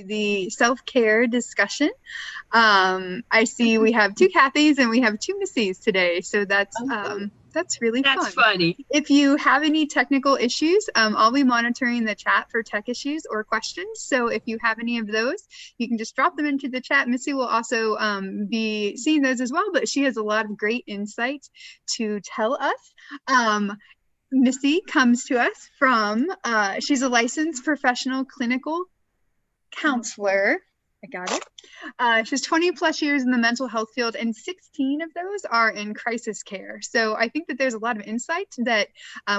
the self-care discussion. I see we have 2 Kathys and we have 2 Missys today, so that's really fun. That's funny. If you have any technical issues, I'll be monitoring the chat for tech issues or questions. So if you have any of those, you can just drop them into the chat. Missy will also be seeing those as well, but she has a lot of great insights to tell us. Missy comes to us from, she's a licensed professional clinical counselor. I got it. She's 20 plus years in the mental health field, and 16 of those are in crisis care. So I think that there's a lot of insight that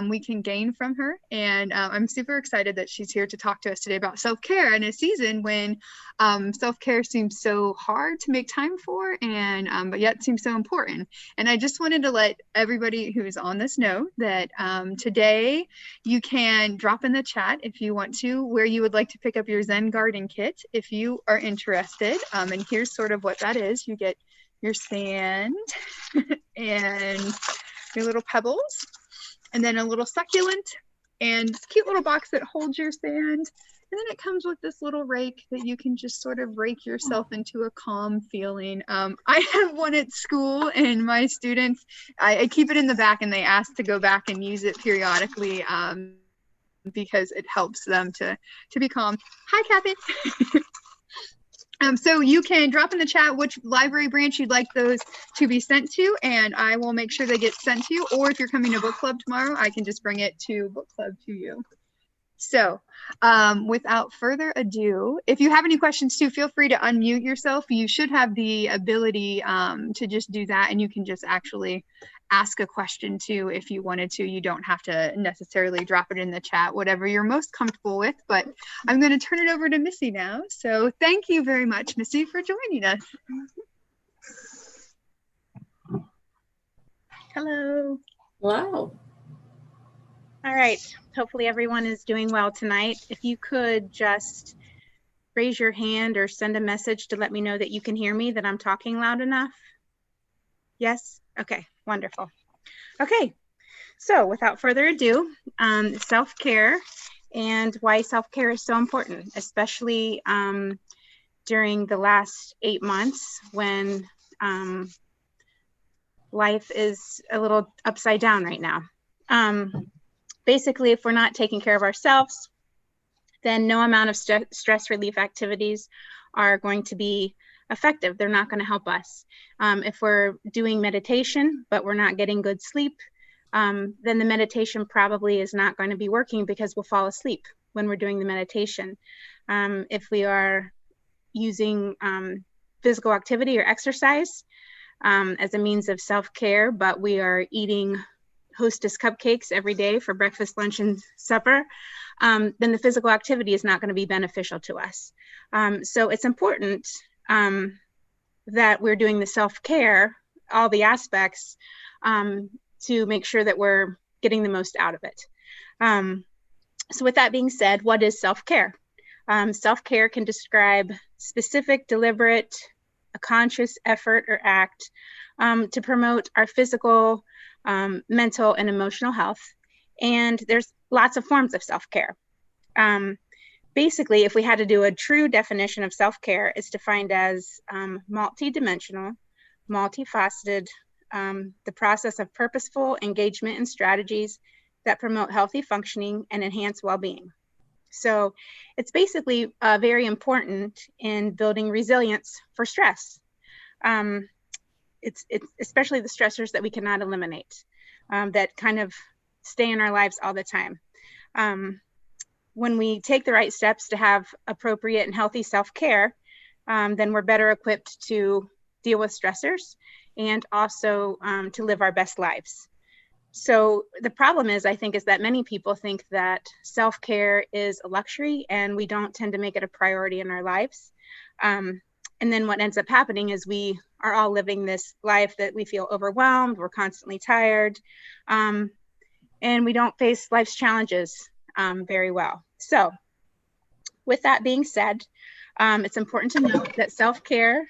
we can gain from her. And I'm super excited that she's here to talk to us today about self-care in a season when self-care seems so hard to make time for, and but yet seems so important. And I just wanted to let everybody who's on this know that today you can drop in the chat if you want to, where you would like to pick up your Zen Garden kit if you are interested. And here's sort of what that is. You get your sand and your little pebbles, and then a little succulent and this cute little box that holds your sand. And then it comes with this little rake that you can just sort of rake yourself into a calm feeling. I have one at school, and my students, I keep it in the back, and they ask to go back and use it periodically because it helps them to be calm. Hi, Kathy. So you can drop in the chat which library branch you'd like those to be sent to, and I will make sure they get sent to you. Or if you're coming to book club tomorrow, I can just bring it to book club to you. So without further ado, if you have any questions too, feel free to unmute yourself. You should have the ability to just do that, and you can just actually ask a question too if you wanted to. You don't have to necessarily drop it in the chat, whatever you're most comfortable with. But I'm going to turn it over to Missy now. So thank you very much, Missy, for joining us. Hello. Hello. All right, hopefully everyone is doing well tonight. If you could just raise your hand or send a message to let me know that you can hear me, that I'm talking loud enough. Yes? Okay, wonderful. Okay, so without further ado, self-care and why self-care is so important, especially during the last 8 months when life is a little upside down right now. Basically, if we're not taking care of ourselves, then no amount of stress relief activities are going to be effective. They're not going to help us. If we're doing meditation, but we're not getting good sleep, then the meditation probably is not going to be working because we'll fall asleep when we're doing the meditation. If we are using physical activity or exercise as a means of self-care, but we are eating Hostess cupcakes every day for breakfast, lunch, and supper, then the physical activity is not going to be beneficial to us. So it's important that we're doing the self-care, all the aspects, to make sure that we're getting the most out of it. So with that being said, what is self-care? Self-care can describe specific, deliberate, a conscious effort or act to promote our physical, mental, and emotional health. And there's lots of forms of self-care. Basically, if we had to do a true definition of self-care, it's defined as multidimensional, multifaceted, the process of purposeful engagement and strategies that promote healthy functioning and enhance well-being. So it's basically very important in building resilience for stress. It's especially the stressors that we cannot eliminate, that kind of stay in our lives all the time. When we take the right steps to have appropriate and healthy self-care, then we're better equipped to deal with stressors and also to live our best lives. So the problem is, I think, is that many people think that self-care is a luxury and we don't tend to make it a priority in our lives. And then what ends up happening is we are all living this life that we feel overwhelmed, we're constantly tired, and we don't face life's challenges very well. So with that being said, it's important to note that self-care,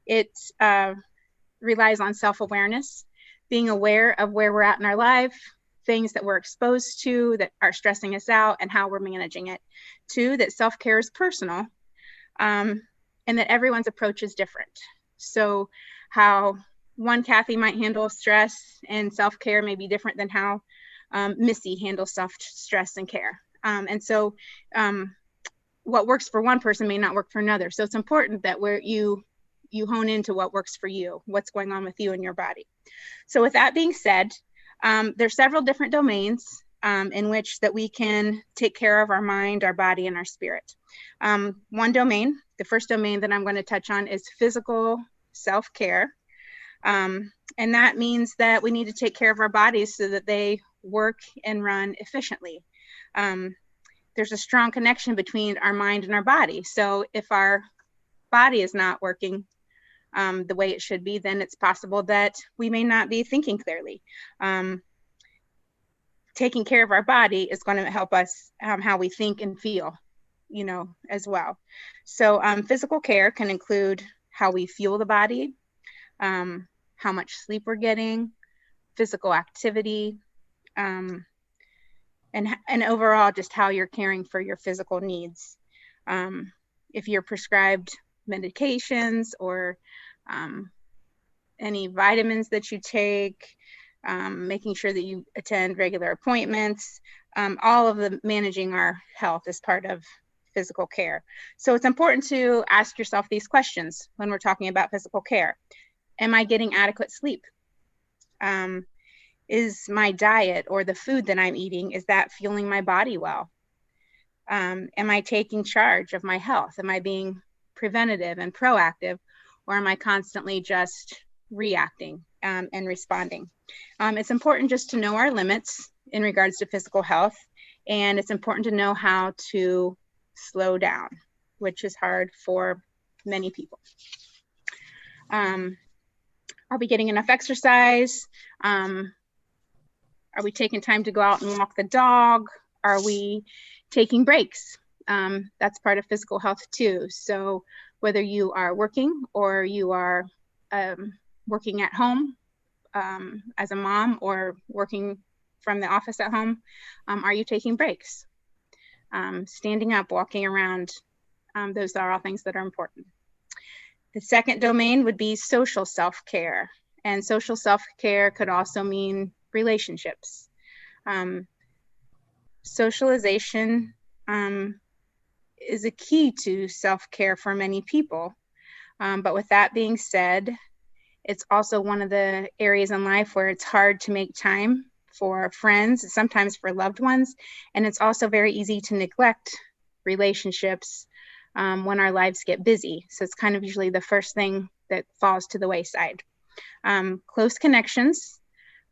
it relies on self-awareness, being aware of where we're at in our life, things that we're exposed to that are stressing us out and how we're managing it. 2, that self-care is personal, and that everyone's approach is different. So how one Kathy might handle stress and self-care may be different than how Missy handles stress and care. And so what works for one person may not work for another. So it's important that you hone into what works for you, what's going on with you and your body. So with that being said, there's several different domains in which that we can take care of our mind, our body, and our spirit. One domain, the first domain that I'm going to touch on, is physical self-care. And that means that we need to take care of our bodies so that they work and run efficiently. There's a strong connection between our mind and our body. So if our body is not working the way it should be, then it's possible that we may not be thinking clearly. Taking care of our body is going to help us how we think and feel, as well. So physical care can include how we fuel the body, how much sleep we're getting, physical activity, and overall just how you're caring for your physical needs. If you're prescribed medications or any vitamins that you take, making sure that you attend regular appointments, all of the managing our health is part of physical care. So it's important to ask yourself these questions when we're talking about physical care. Am I getting adequate sleep? Is my diet or the food that I'm eating, is that fueling my body well? Am I taking charge of my health? Am I being preventative and proactive, or am I constantly just reacting and responding? It's important just to know our limits in regards to physical health, and it's important to know how to slow down, which is hard for many people. Are we getting enough exercise? Are we taking time to go out and walk the dog? Are we taking breaks? That's part of physical health too. So whether you are working or you are working at home as a mom or working from the office at home, are you taking breaks? Standing up, walking around, those are all things that are important. The second domain would be social self-care. And social self-care could also mean relationships. Socialization is a key to self-care for many people. But with that being said, it's also one of the areas in life where it's hard to make time for friends, sometimes for loved ones. And it's also very easy to neglect relationships when our lives get busy. So it's kind of usually the first thing that falls to the wayside. Close connections,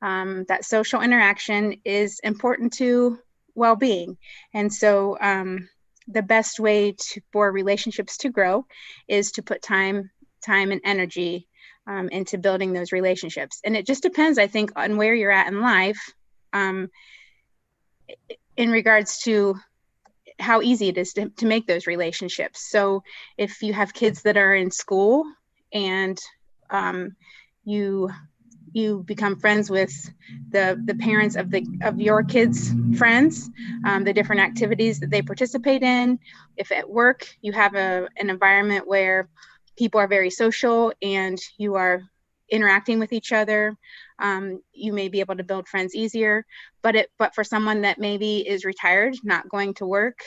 that social interaction is important to well-being. And so the best way for relationships to grow is to put time and energy into building those relationships. And it just depends, I think, on where you're at in life in regards to how easy it is to make those relationships. So if you have kids that are in school and you become friends with the parents of your kids' friends, the different activities that they participate in. If at work you have an environment where people are very social and you are interacting with each other, you may be able to build friends easier. But for someone that maybe is retired, not going to work,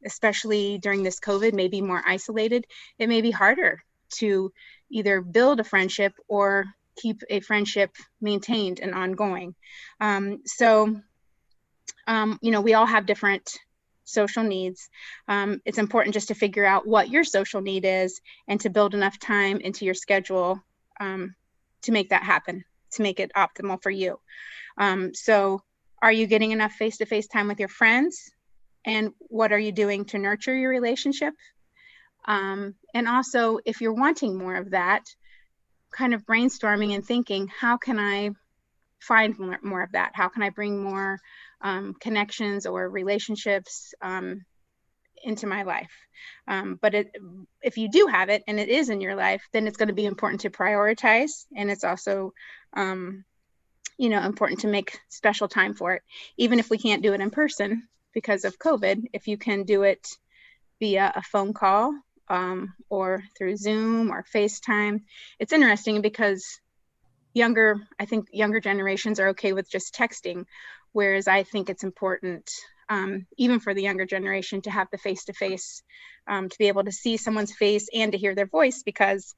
especially during this COVID, maybe more isolated, it may be harder to either build a friendship or keep a friendship maintained and ongoing. We all have different social needs. It's important just to figure out what your social need is and to build enough time into your schedule to make that happen, to make it optimal for you. So are you getting enough face-to-face time with your friends? And what are you doing to nurture your relationship? And also, if you're wanting more of that, kind of brainstorming and thinking, how can I find more of that? How can I bring more connections or relationships into my life? But if you do have it and it is in your life, then it's going to be important to prioritize. And it's also important to make special time for it, even if we can't do it in person because of COVID. If you can do it via a phone call or through Zoom or FaceTime. It's interesting because I think younger generations are okay with just texting, whereas I think it's important, even for the younger generation, to have the face-to-face, to be able to see someone's face and to hear their voice, because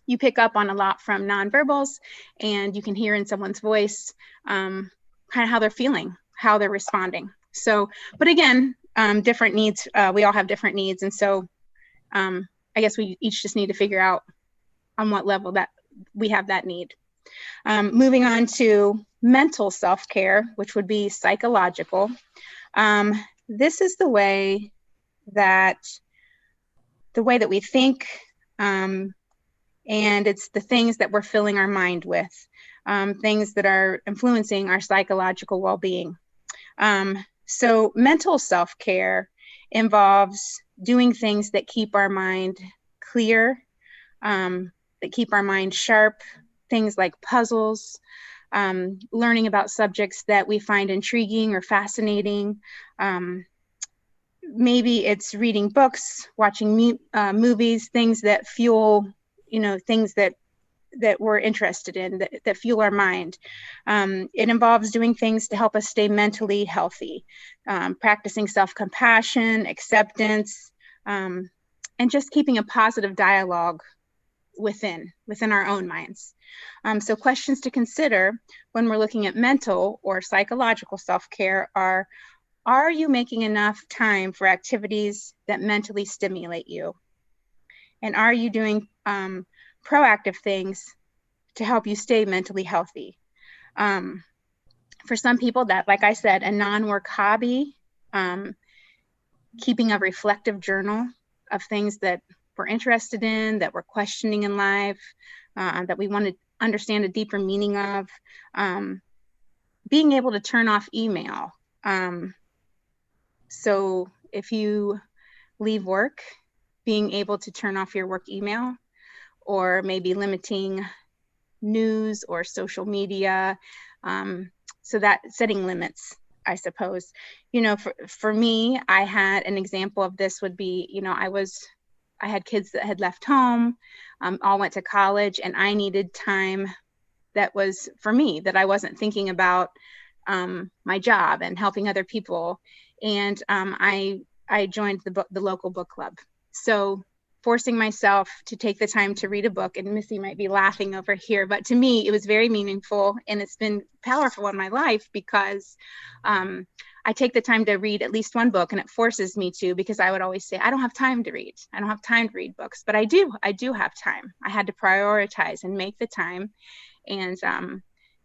you pick up on a lot from nonverbals, and you can hear in someone's voice kind of how they're feeling, how they're responding. So, but again, different needs, we all have different needs. And so I guess we each just need to figure out on what level that we have that need. Moving on to mental self-care, which would be psychological. This is the way that we think, and it's the things that we're filling our mind with, things that are influencing our psychological well-being. So mental self-care involves doing things that keep our mind clear, that keep our mind sharp, things like puzzles, learning about subjects that we find intriguing or fascinating. Maybe it's reading books, watching movies, things that fuel, things that we're interested in, that fuel our mind. It involves doing things to help us stay mentally healthy, practicing self-compassion, acceptance, and just keeping a positive dialogue within our own minds. So questions to consider when we're looking at mental or psychological self-care are you making enough time for activities that mentally stimulate you? And are you doing proactive things to help you stay mentally healthy? For some people, that, like I said, a non-work hobby, keeping a reflective journal of things that we're interested in, that we're questioning in life, that we want to understand a deeper meaning of, being able to turn off email. So if you leave work, being able to turn off your work email, or maybe limiting news or social media. So that setting limits, I suppose. For me, I had an example of this would be, I had kids that had left home, all went to college, and I needed time that was for me, that I wasn't thinking about my job and helping other people. And I joined the local book club. So forcing myself to take the time to read a book, and Missy might be laughing over here, but to me, it was very meaningful, and it's been powerful in my life because I take the time to read at least one book, and it forces me to, because I would always say, I don't have time to read. I don't have time to read books, but I do have time. I had to prioritize and make the time. And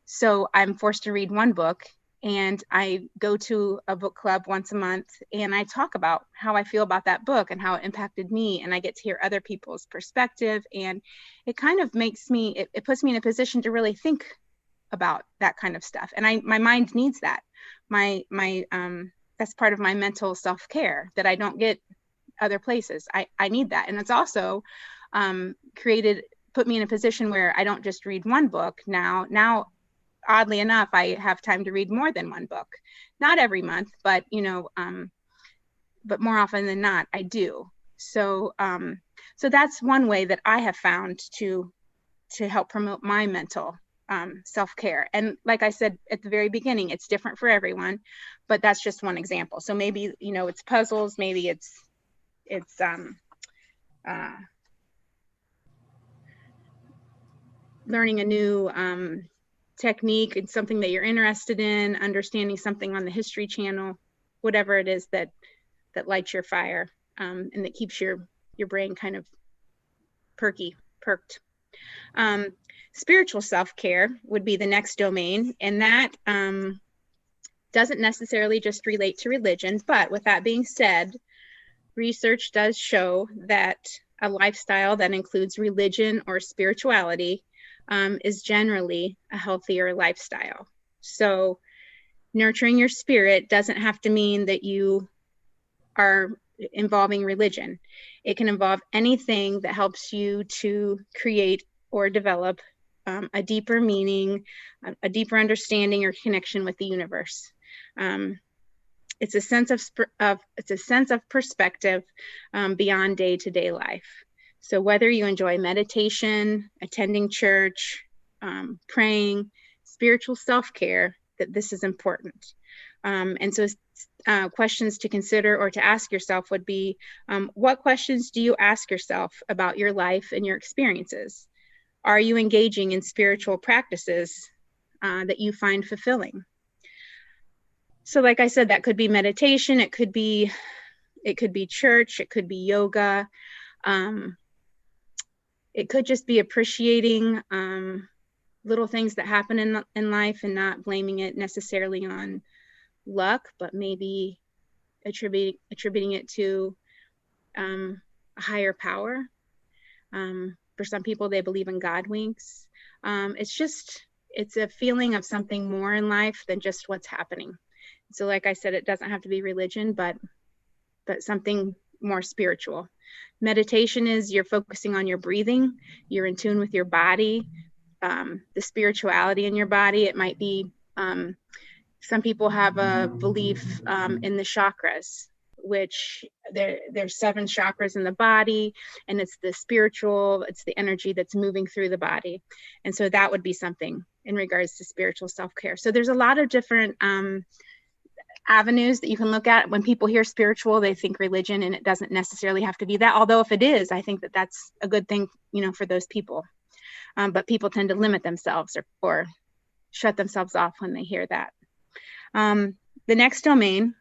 so I'm forced to read one book, and I go to a book club once a month, and I talk about how I feel about that book and how it impacted me, and I get to hear other people's perspective, and it kind of makes me, it puts me in a position to really think about that kind of stuff. And my mind needs that. That's part of my mental self-care that I don't get other places. I need that. And it's also put me in a position where I don't just read one book now. Oddly enough, I have time to read more than one book. Not every month, but but more often than not, I do. So that's one way that I have found to help promote my mental self-care. And like I said at the very beginning, it's different for everyone, but that's just one example. So maybe it's puzzles, maybe it's learning a new technique and something that you're interested in, understanding something on the History Channel, whatever it is that lights your fire, and that keeps your brain kind of perked. Spiritual self-care would be the next domain, and that doesn't necessarily just relate to religion, but with that being said, research does show that a lifestyle that includes religion or spirituality is generally a healthier lifestyle. So nurturing your spirit doesn't have to mean that you are involving religion. It can involve anything that helps you to create or develop a deeper meaning, a deeper understanding or connection with the universe. It's a sense of perspective beyond day-to-day life. So whether you enjoy meditation, attending church, praying, spiritual self-care, that this is important. And so questions to consider or to ask yourself would be, what questions do you ask yourself about your life and your experiences? Are you engaging in spiritual practices that you find fulfilling? So like I said, that could be meditation, it could be church, it could be yoga. It could just be appreciating little things that happen in life and not blaming it necessarily on luck, but maybe attributing it to a higher power. For some people, they believe in God winks. It's a feeling of something more in life than just what's happening. So like I said, it doesn't have to be religion, but something more spiritual. Meditation is you're focusing on your breathing, you're in tune with your body, the spirituality in your body. It might be, some people have a belief in the chakras, which there's 7 chakras in the body, and it's the spiritual, it's the energy that's moving through the body. And so that would be something in regards to spiritual self-care. So there's a lot of different avenues that you can look at. When people hear spiritual, they think religion, and it doesn't necessarily have to be that. Although if it is, I think that that's a good thing, for those people. But people tend to limit themselves or shut themselves off when they hear that. The next domain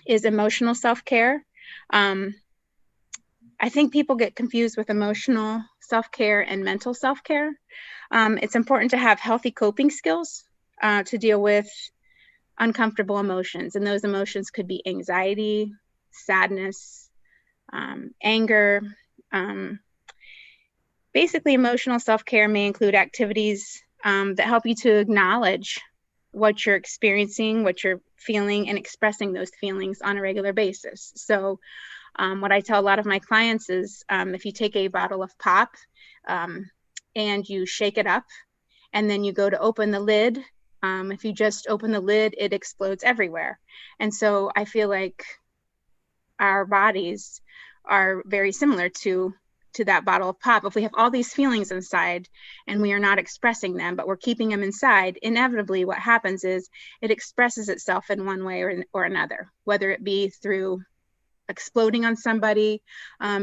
is emotional self-care. I think people get confused with emotional self-care and mental self-care. It's important to have healthy coping skills to deal with uncomfortable emotions. And those emotions could be anxiety, sadness, anger. Basically, emotional self-care may include activities that help you to acknowledge what you're experiencing, what you're feeling, and expressing those feelings on a regular basis. So what I tell a lot of my clients is if you take a bottle of pop and you shake it up, and then you go to open the lid, if you just open the lid, it explodes everywhere. And so I feel like our bodies are very similar to that bottle of pop. If we have all these feelings inside and we are not expressing them, but we're keeping them inside, inevitably what happens is it expresses itself in one way or another, whether it be through exploding on somebody,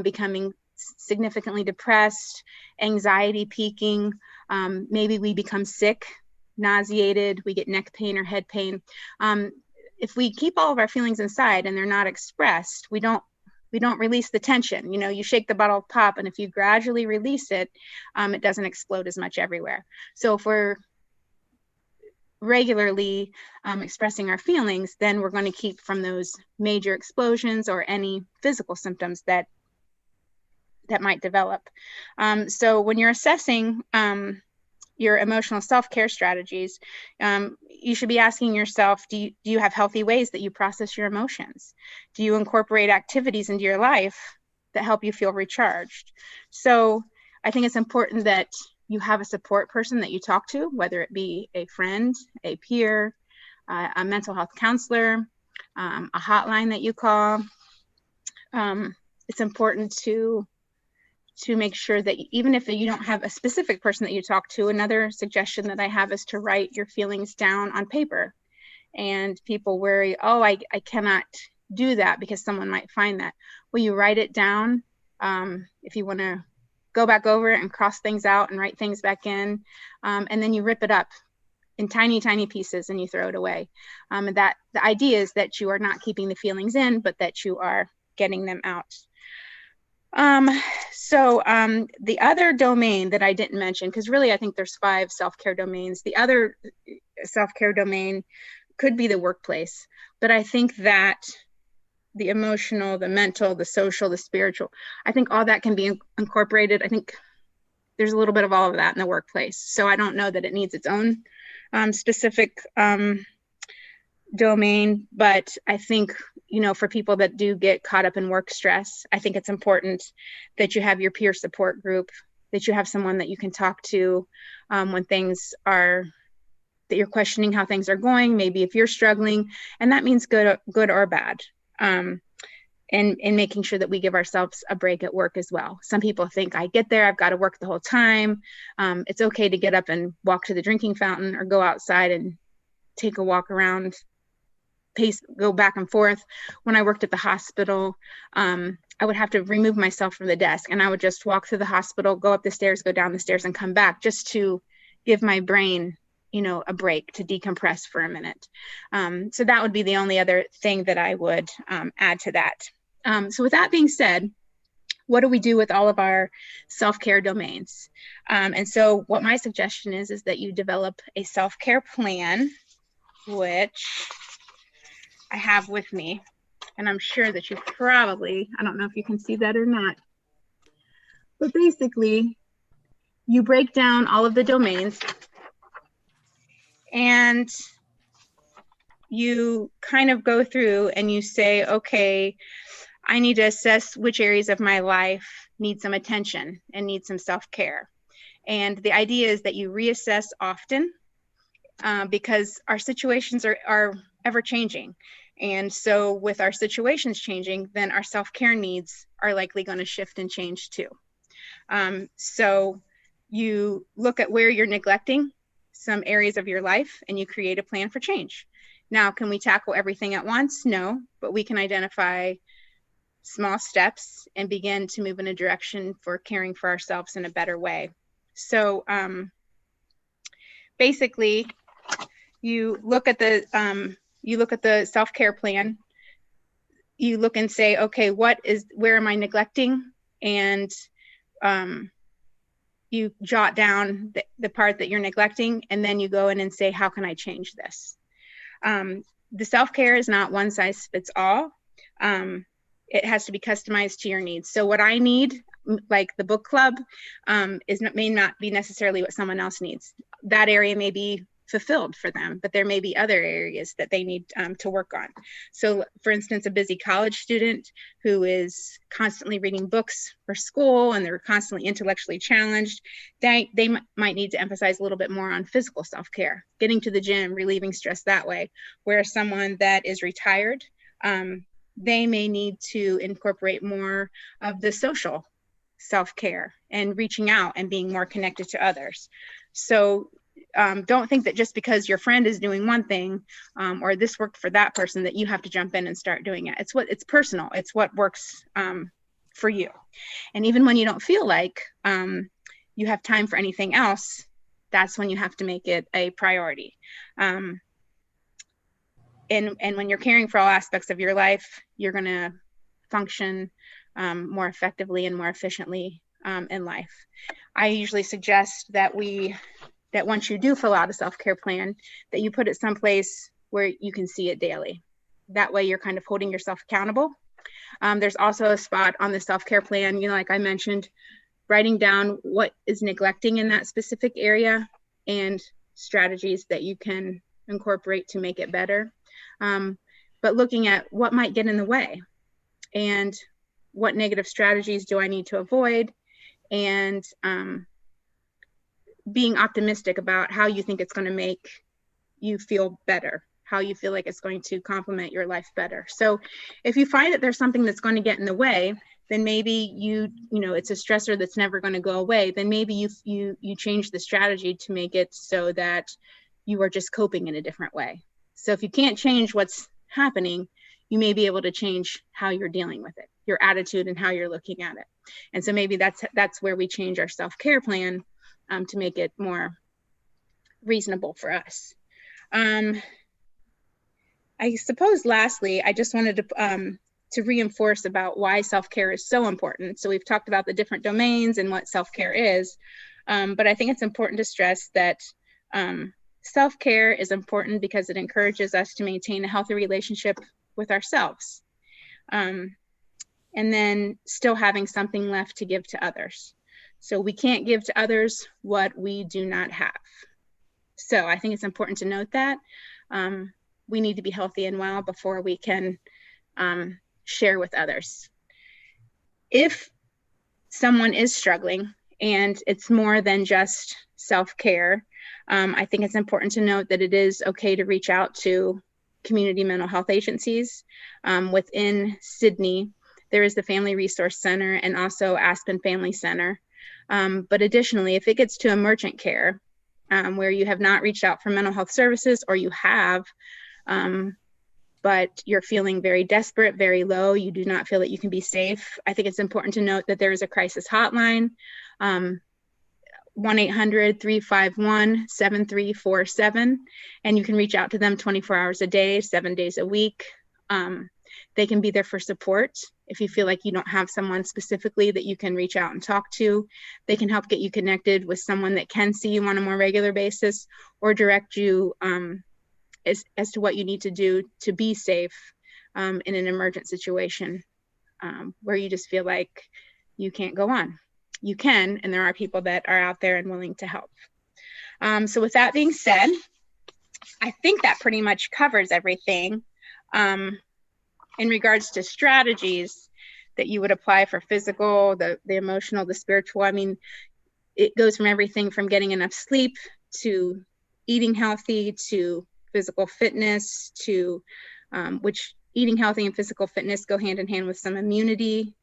becoming significantly depressed, anxiety peaking, maybe we become sick, nauseated, we get neck pain or head pain. If we keep all of our feelings inside and they're not expressed, we don't release the tension. You shake the bottle of pop, and if you gradually release it, it doesn't explode as much everywhere. So if we're regularly expressing our feelings, then we're going to keep from those major explosions or any physical symptoms that might develop. So when you're assessing your emotional self-care strategies, you should be asking yourself, do you have healthy ways that you process your emotions? Do you incorporate activities into your life that help you feel recharged? So I think it's important that you have a support person that you talk to, whether it be a friend, a peer, a mental health counselor, a hotline that you call. It's important to make sure that even if you don't have a specific person that you talk to, another suggestion that I have is to write your feelings down on paper. And people worry, oh, I cannot do that because someone might find that. Well, you write it down. If you want to go back over it and cross things out and write things back in, and then you rip it up in tiny, tiny pieces and you throw it away. And that the idea is that you are not keeping the feelings in, but that you are getting them out. So the other domain that I didn't mention, because really I think there's 5 self-care domains. The other self-care domain could be the workplace, but I think that the emotional, the mental, the social, the spiritual, I think all that can be incorporated. I think there's a little bit of all of that in the workplace. So I don't know that it needs its own specific domain, but I think, for people that do get caught up in work stress, I think it's important that you have your peer support group, that you have someone that you can talk to when things are, that you're questioning how things are going, maybe if you're struggling, and that means good or bad. And making sure that we give ourselves a break at work as well. Some people think, I get there, I've got to work the whole time. It's okay to get up and walk to the drinking fountain or go outside and take a walk around, go back and forth. When I worked at the hospital, I would have to remove myself from the desk, and I would just walk through the hospital, go up the stairs, go down the stairs, and come back, just to give my brain, a break, to decompress for a minute. So that would be the only other thing that I would add to that. So with that being said, what do we do with all of our self-care domains? And so what my suggestion is that you develop a self-care plan, which I have with me. And I'm sure that you probably, I don't know if you can see that or not, but basically you break down all of the domains and you kind of go through and you say, okay, I need to assess which areas of my life need some attention and need some self-care. And the idea is that you reassess often because our situations are ever changing. And so with our situations changing, then our self-care needs are likely going to shift and change too. So you look at where you're neglecting some areas of your life and you create a plan for change. Now, can we tackle everything at once? No, but we can identify small steps and begin to move in a direction for caring for ourselves in a better way. So basically, you look at the self-care plan. You look and say, okay, where am I neglecting? And you jot down the part that you're neglecting, and then you go in and say, how can I change this? The self-care is not one size fits all. It has to be customized to your needs. So what I need, like the book club, may not be necessarily what someone else needs. That area may be fulfilled for them, but there may be other areas that they need to work on. So for instance, a busy college student who is constantly reading books for school and they're constantly intellectually challenged, they might need to emphasize a little bit more on physical self-care, getting to the gym, relieving stress that way. Whereas someone that is retired, they may need to incorporate more of the social self-care and reaching out and being more connected to others. So don't think that just because your friend is doing one thing or this worked for that person that you have to jump in and start doing it. It's personal. It's what works for you. And even when you don't feel like you have time for anything else, that's when you have to make it a priority. And when you're caring for all aspects of your life, you're going to function more effectively and more efficiently in life. I usually suggest that once you do fill out a self-care plan, that you put it someplace where you can see it daily. That way you're kind of holding yourself accountable. There's also a spot on the self-care plan, like I mentioned, writing down what is neglecting in that specific area and strategies that you can incorporate to make it better. But looking at what might get in the way and what negative strategies do I need to avoid, and being optimistic about how you think it's going to make you feel better, how you feel like it's going to complement your life better. So if you find that there's something that's going to get in the way, then maybe it's a stressor that's never going to go away. Then maybe you change the strategy to make it so that you are just coping in a different way. So if you can't change what's happening, you may be able to change how you're dealing with it, your attitude and how you're looking at it. And so maybe that's where we change our self-care plan to make it more reasonable for us. I suppose lastly, I just wanted to reinforce about why self-care is so important. So we've talked about the different domains and what self-care is, but I think it's important to stress that self-care is important because it encourages us to maintain a healthy relationship with ourselves, and then still having something left to give to others. So we can't give to others what we do not have. So I think it's important to note that we need to be healthy and well before we can share with others. If someone is struggling and it's more than just self-care, I think it's important to note that it is okay to reach out to community mental health agencies. Within Sydney, there is the Family Resource Center and also Aspen Family Center. But additionally, if it gets to emergent care, where you have not reached out for mental health services, or you have, but you're feeling very desperate, very low, you do not feel that you can be safe, I think it's important to note that there is a crisis hotline, 1-800-351-7347, and you can reach out to them 24 hours a day, 7 days a week. They can be there for support. If you feel like you don't have someone specifically that you can reach out and talk to, they can help get you connected with someone that can see you on a more regular basis, or direct you as to what you need to do to be safe in an emergent situation where you just feel like you can't go on. You can, and there are people that are out there and willing to help. So with that being said, I think that pretty much covers everything in regards to strategies that you would apply for physical, the emotional, the spiritual. I mean, it goes from everything from getting enough sleep to eating healthy to physical fitness to which eating healthy and physical fitness go hand in hand with some immunity,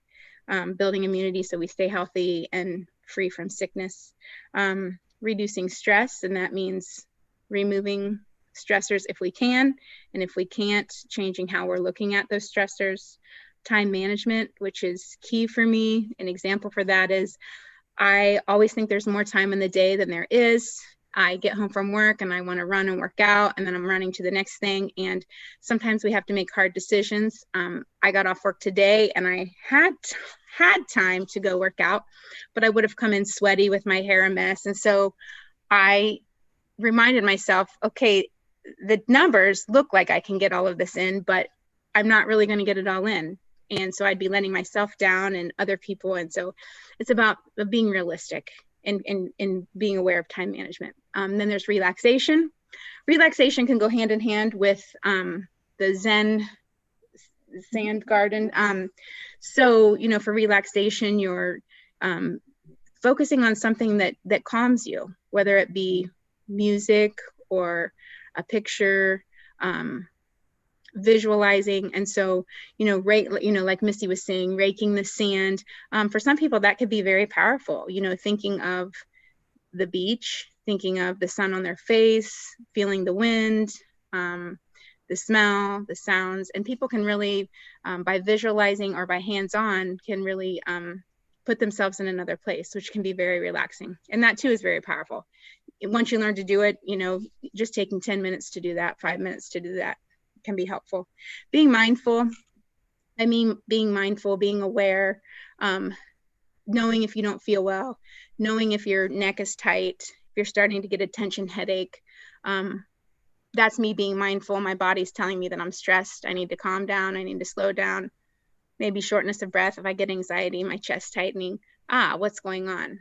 building immunity so we stay healthy and free from sickness, reducing stress, and that means removing stressors if we can, and if we can't, changing how we're looking at those stressors. Time management, which is key for me. An example for that is I always think there's more time in the day than there is. I get home from work and I want to run and work out, and then I'm running to the next thing. And sometimes we have to make hard decisions. I got off work today and I had time to go work out, but I would have come in sweaty with my hair a mess. And so I reminded myself, okay, the numbers look like I can get all of this in, but I'm not really going to get it all in. And so I'd be letting myself down and other people. And so it's about being realistic and being aware of time management. Then there's relaxation. Relaxation can go hand in hand with the Zen sand garden. So, you know, for relaxation, you're focusing on something that calms you, whether it be music or a picture, visualizing. And so, you know, like Missy was saying, raking the sand. For some people, that could be very powerful. You know, thinking of the beach, thinking of the sun on their face, feeling the wind, the smell, the sounds. And people can really, by visualizing or by hands-on, can really put themselves in another place, which can be very relaxing. And that too is very powerful. Once you learn to do it, you know, just taking 10 minutes to do that, 5 minutes to do that can be helpful. Being mindful, being aware, knowing if you don't feel well, knowing if your neck is tight, if you're starting to get a tension headache. That's me being mindful. My body's telling me that I'm stressed. I need to calm down. I need to slow down. Maybe shortness of breath. If I get anxiety, my chest tightening. What's going on?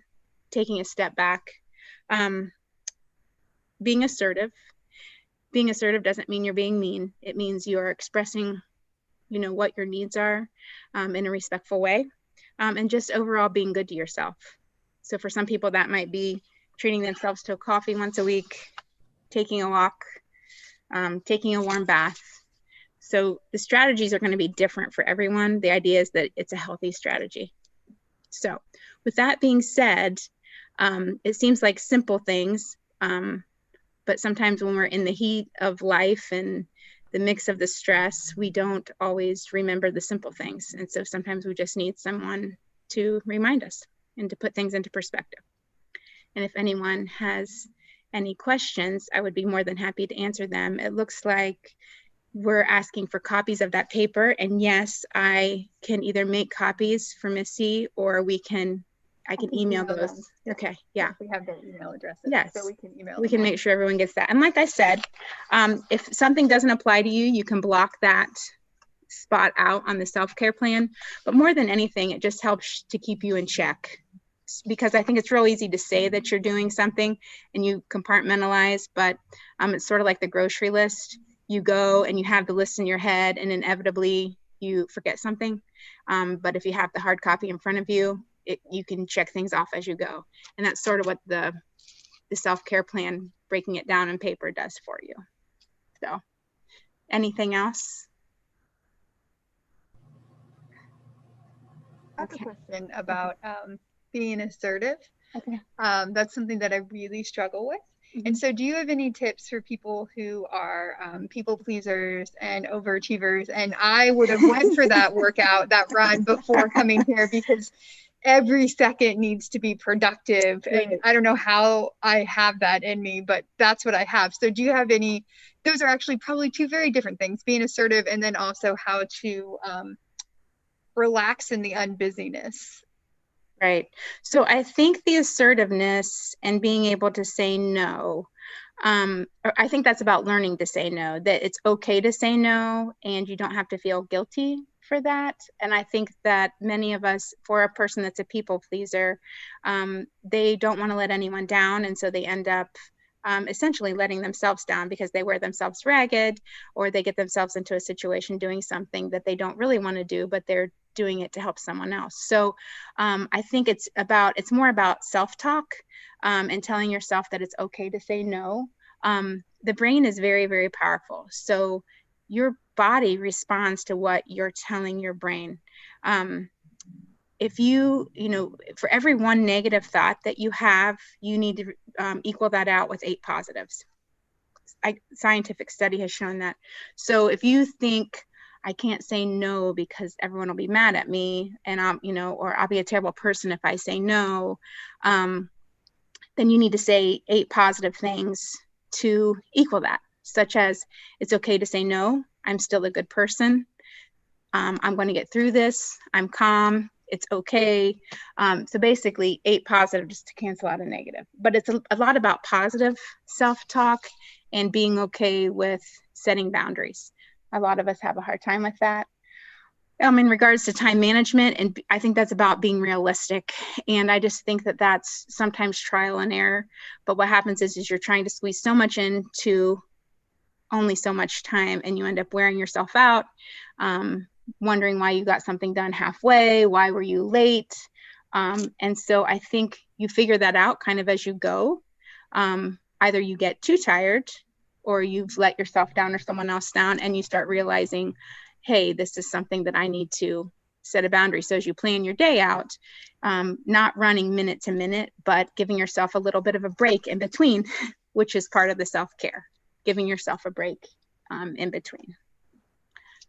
Taking a step back. Being assertive. Being assertive doesn't mean you're being mean. It means you're expressing, you know, what your needs are in a respectful way, and just overall being good to yourself. So for some people, that might be treating themselves to a coffee once a week, taking a walk, taking a warm bath. So the strategies are going to be different for everyone. The idea is that it's a healthy strategy. So with that being said, it seems like simple things, but sometimes when we're in the heat of life and the mix of the stress, we don't always remember the simple things. And so sometimes we just need someone to remind us and to put things into perspective. And if anyone has any questions, I would be more than happy to answer them. It looks like we're asking for copies of that paper. And yes, I can either make copies for Missy, or I can email those. Them. Okay, yeah. We have their email addresses. Yes. So we can email We can make sure everyone gets that. And like I said, if something doesn't apply to you, you can block that spot out on the self-care plan. But more than anything, it just helps to keep you in check. Because I think it's real easy to say that you're doing something and you compartmentalize, but it's sort of like the grocery list. You go and you have the list in your head, and inevitably you forget something. But if you have the hard copy in front of you, you can check things off as you go. And that's sort of what the the self-care plan, breaking it down on paper, does for you. So anything else? I have a question about being assertive. Okay. That's something that I really struggle with. And so do you have any tips for people who are people pleasers and overachievers? And I would have went for that workout, that run before coming here, because every second needs to be productive. And I don't know how I have that in me, but that's what I have. So do you have any, those are actually probably two very different things, being assertive and then also how to relax in the unbusyness. Right. So I think the assertiveness and being able to say no, I think that's about learning to say no, that it's okay to say no and you don't have to feel guilty for that. And I think that many of us, for a person that's a people pleaser, they don't want to let anyone down. And so they end up essentially letting themselves down because they wear themselves ragged, or they get themselves into a situation doing something that they don't really want to do, but they're doing it to help someone else. So I think it's more about self-talk and telling yourself that it's okay to say no. The brain is very, very powerful. So your body responds to what you're telling your brain. If you for every one negative thought that you have, you need to equal that out with 8 positives. Scientific study has shown that. So if you think, I can't say no because everyone will be mad at me, and or I'll be a terrible person if I say no, then you need to say 8 positive things to equal that, such as, it's okay to say no, I'm still a good person, I'm going to get through this, I'm calm, it's okay. So basically 8 positives to cancel out a negative. But it's a lot about positive self-talk and being okay with setting boundaries. A lot of us have a hard time with that. In regards to time management, and I think that's about being realistic. And I just think that that's sometimes trial and error. But what happens is you're trying to squeeze so much into only so much time, and you end up wearing yourself out, wondering why you got something done halfway, why were you late? And so I think you figure that out kind of as you go. Either you get too tired, or you've let yourself down or someone else down, and you start realizing, hey, this is something that I need to set a boundary. So as you plan your day out, not running minute to minute, but giving yourself a little bit of a break in between, which is part of the self-care, giving yourself a break in between.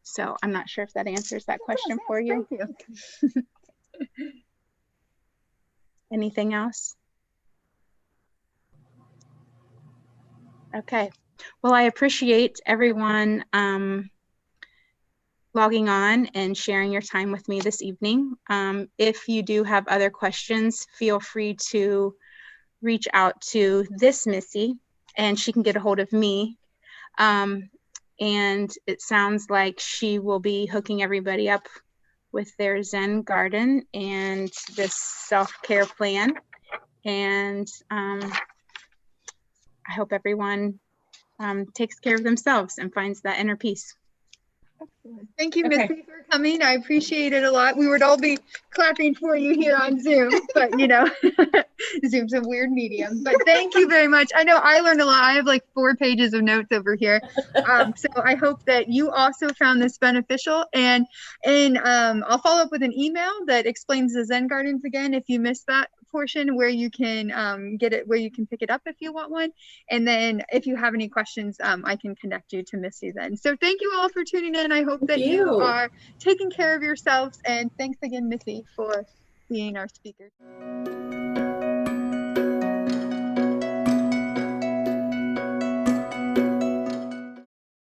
So I'm not sure if that answers that question for you. Thank you. Anything else? Okay. Well, I appreciate everyone logging on and sharing your time with me this evening. If you do have other questions, feel free to reach out to this Missy, and she can get a hold of me. And it sounds like she will be hooking everybody up with their Zen garden and this self-care plan. And I hope everyone takes care of themselves and finds that inner peace. Excellent. Thank you, Missy, for coming. I appreciate it a lot. We would all be clapping for you here on Zoom, but Zoom's a weird medium. But thank you very much. I know I learned a lot. I have like 4 pages of notes over here. So I hope that you also found this beneficial. And I'll follow up with an email that explains the Zen Gardens again if you missed that portion, where you can get it, where you can pick it up if you want one. And then if you have any questions, I can connect you to Missy then. So thank you all for tuning in. I hope that you are taking care of yourselves. And thanks again, Missy, for being our speaker.